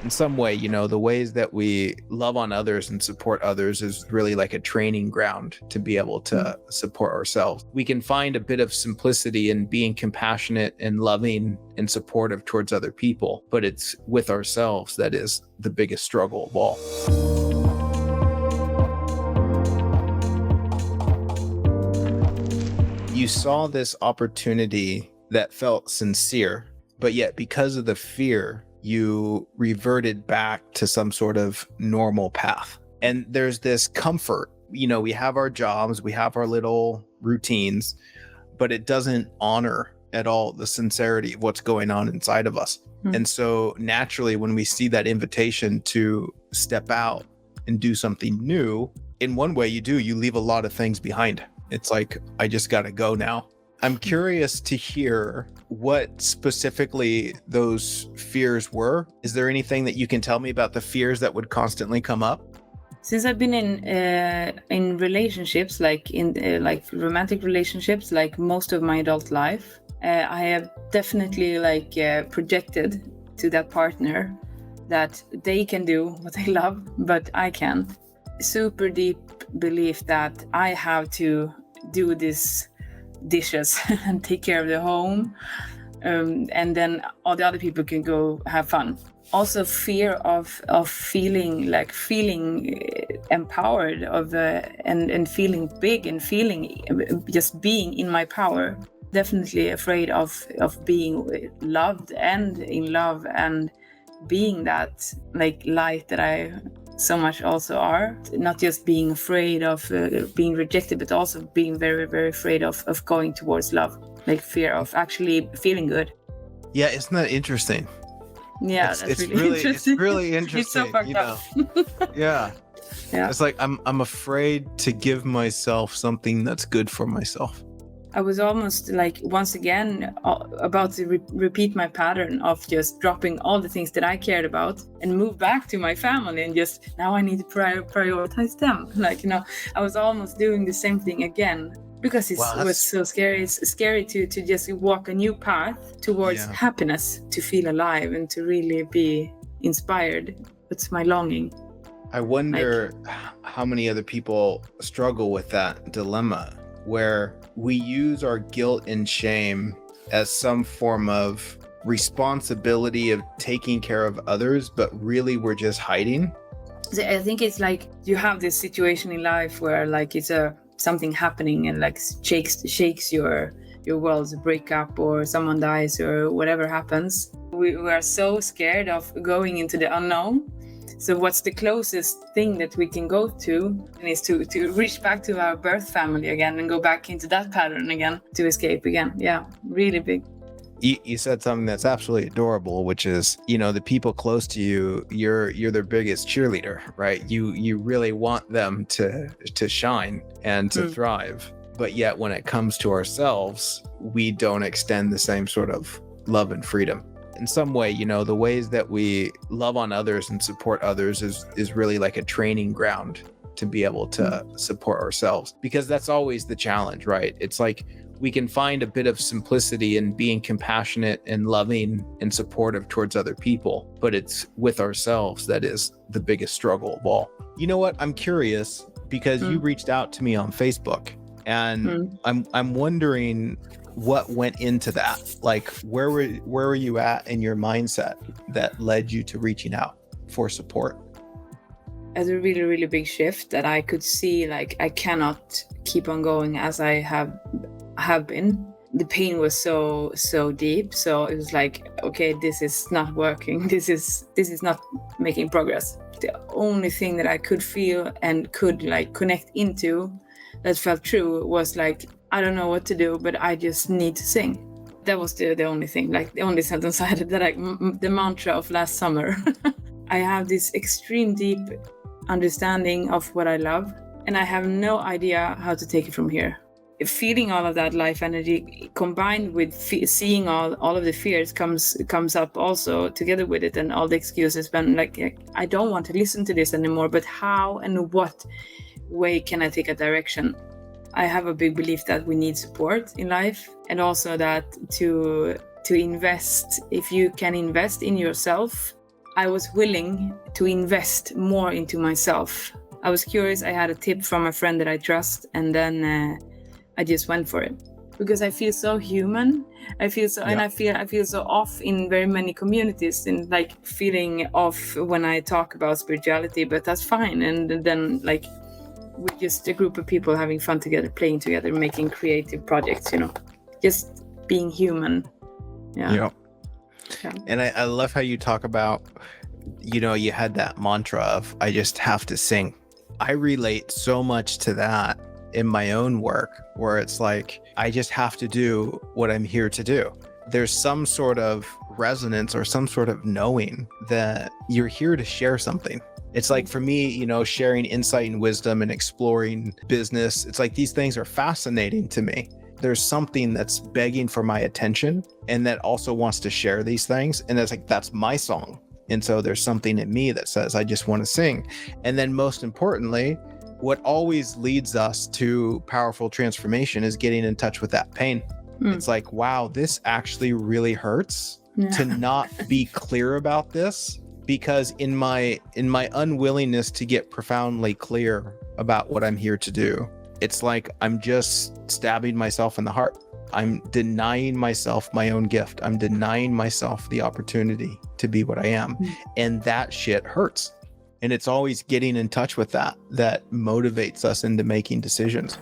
In some way, the ways that we love on others and support others is really like a training ground to be able to support ourselves. We can find a bit of simplicity in being compassionate and loving and supportive towards other people, but it's with ourselves that is the biggest struggle of all. You saw this opportunity that felt sincere, but yet because of the fear, you reverted back to some sort of normal path. And there's this comfort, we have our jobs, we have our little routines, but it doesn't honor at all the sincerity of what's going on inside of us. And so naturally, when we see that invitation to step out and do something new, in one way you leave a lot of things behind. It's like, I just got to go now. I'm curious to hear what specifically those fears were. Is there anything that you can tell me about the fears that would constantly come up? Since I've been in relationships, like in romantic relationships, like most of my adult life, I have definitely projected to that partner that they can do what they love, but I can't. Super deep belief that I have to do this dishes and take care of the home, and then all the other people can go have fun. Also fear of feeling empowered and feeling big and feeling just being in my power. Definitely afraid of being loved and in love and being that light that I so much also are. Not just being afraid of being rejected, but also being very, very afraid of going towards love, fear of actually feeling good. Yeah, isn't that interesting? Yeah, it's really interesting. It's really interesting. It's so fucked up. Yeah. Yeah. It's like I'm afraid to give myself something that's good for myself. I was almost once again about to repeat my pattern of just dropping all the things that I cared about and move back to my family and just now I need to prioritize them. I was almost doing the same thing again because it was so scary. It's scary to just walk a new path towards happiness, to feel alive and to really be inspired. It's my longing. I wonder how many other people struggle with that dilemma, where we use our guilt and shame as some form of responsibility of taking care of others, but really we're just hiding. So I think it's you have this situation in life where it's something happening and shakes your world, break up or someone dies or whatever happens. We are so scared of going into the unknown. So what's the closest thing that we can go to is to reach back to our birth family again and go back into that pattern again to escape again. Yeah, really big. You said something that's absolutely adorable, which is, the people close to you, you're their biggest cheerleader, right? You really want them to shine and to thrive. But yet when it comes to ourselves, we don't extend the same sort of love and freedom. In some way, the ways that we love on others and support others is really like a training ground to be able to support ourselves, because that's always the challenge, right? It's like we can find a bit of simplicity in being compassionate and loving and supportive towards other people, but it's with ourselves that is the biggest struggle of all. You know what? I'm curious because you reached out to me on Facebook, and I'm wondering what went into that. Where were you at in your mindset that led you to reaching out for support? As a really, really big shift that I could see, I cannot keep on going as I have been. The pain was so deep. So it was okay, this is not working. This is not making progress. The only thing that I could feel and could connect into that felt true was I don't know what to do, but I just need to sing. That was the only thing, the only sentence I had, the mantra of last summer. I have this extreme deep understanding of what I love, and I have no idea how to take it from here. Feeling all of that life energy combined with seeing all of the fears comes up also together with it, and all the excuses. But I don't want to listen to this anymore, but how and what way can I take a direction? I have a big belief that we need support in life, and also that to invest, if you can invest in yourself, I was willing to invest more into myself. I was curious. I had a tip from a friend that I trust, and then I just went for it because I feel so human. I feel so, and I feel so off in very many communities, and like feeling off when I talk about spirituality. But that's fine. And then like we're just a group of people having fun together, playing together, making creative projects. Just being human. Yeah. And I love how you talk about, you had that mantra of, I just have to sing. I relate so much to that in my own work, where it's like, I just have to do what I'm here to do. There's some sort of resonance or some sort of knowing that you're here to share something. It's like, for me, sharing insight and wisdom and exploring business, it's like these things are fascinating to me. There's something that's begging for my attention and that also wants to share these things. And it's like, that's my song. And so there's something in me that says, I just want to sing. And then most importantly, what always leads us to powerful transformation is getting in touch with that pain. It's like, wow, this actually really hurts to not be clear about this, because in my unwillingness to get profoundly clear about what I'm here to do, it's like I'm just stabbing myself in the heart. I'm denying myself my own gift. I'm denying myself the opportunity to be what I am. And that shit hurts. And it's always getting in touch with that motivates us into making decisions.